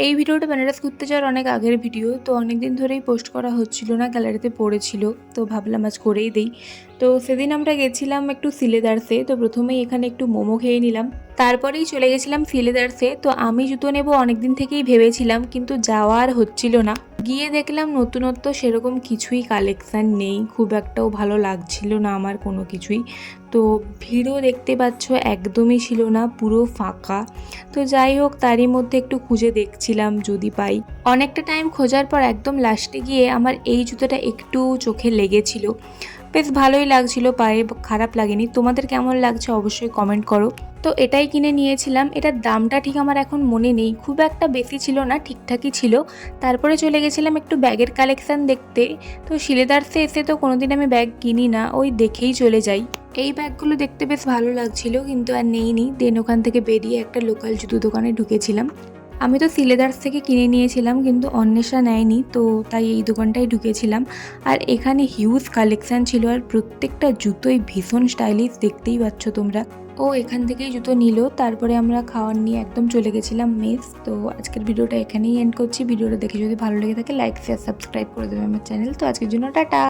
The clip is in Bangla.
এই ভিডিওটা বেনারস ঘুরতে যাওয়ার অনেক আগের ভিডিও, তো অনেক দিন ধরেই পোস্ট করা হচ্ছিল না, গ্যালারিতে পড়েছিল, তো ভাবলাম আজ করেই দেই। তো সেদিন আমরা গেছিলাম একটু সিলেদার্সে। তো প্রথমেই এখানে একটু মোমো খেয়ে নিলাম, তারপরেই চলে গেছিলাম সিলেদার্সে। তো আমি জুতো নেব অনেকদিন থেকেই ভেবেছিলাম, কিন্তু যাওয়া আর হচ্ছিল না। গিয়ে দেখলাম নতুনত্ব সেরকম কিছুই কালেকশান নেই, খুব একটাও ভালো লাগছিল না আমার কোনো কিছুই। তো ভিড়ও দেখতে পাচ্ছ একদমই ছিল না, পুরো ফাঁকা। তো যাই হোক, তারই মধ্যে একটু খুঁজে দেখছিলাম যদি পাই। অনেকটা টাইম খোঁজার পর একদম লাস্টে গিয়ে আমার এই জুতোটা একটু চোখে লেগেছিল, বেশ ভালোই লাগছিল, পায়ে খারাপ লাগেনি। তোমাদের কেমন লাগছে অবশ্যই কমেন্ট করো। তো এটাই কিনে নিয়েছিলাম। এটার দামটা ঠিক আমার এখন মনে নেই, খুব একটা বেশি ছিল না, ঠিকঠাকই ছিল। তারপরে চলে গেছিলাম একটু ব্যাগের কালেকশান দেখতে। তো শিলেদার্সে এসে তো কোনোদিন আমি ব্যাগ কিনি না, ওই দেখেই চলে যাই। এই ব্যাগগুলো দেখতে বেশ ভালো লাগছিল, কিন্তু আর নেইনি। দেন ওখান থেকে বেরিয়ে একটা লোকাল জুতো দোকানে ঢুকেছিলাম। আমি তো সিলেদার্স থেকে কিনে নিয়েছিলাম, কিন্তু অন্বেষা নেয়নি, তো তাই এই দোকানটায় ঢুকেছিলাম। আর এখানে হিউজ কালেকশান ছিল, আর প্রত্যেকটা জুতোই ভীষণ স্টাইলিশ, দেখতেই পাচ্ছ তোমরা। ও এখান থেকেই জুতো নিল, তারপরে আমরা খাওয়ার নিয়ে একদম চলে গেছিলাম মেস। তো আজকের ভিডিওটা এখানেই এন্ড করছি। ভিডিওটা দেখে যদি ভালো লেগে থাকে লাইক শেয়ার সাবস্ক্রাইব করে দেবে আমার চ্যানেল। তো আজকের জন্য টাটা।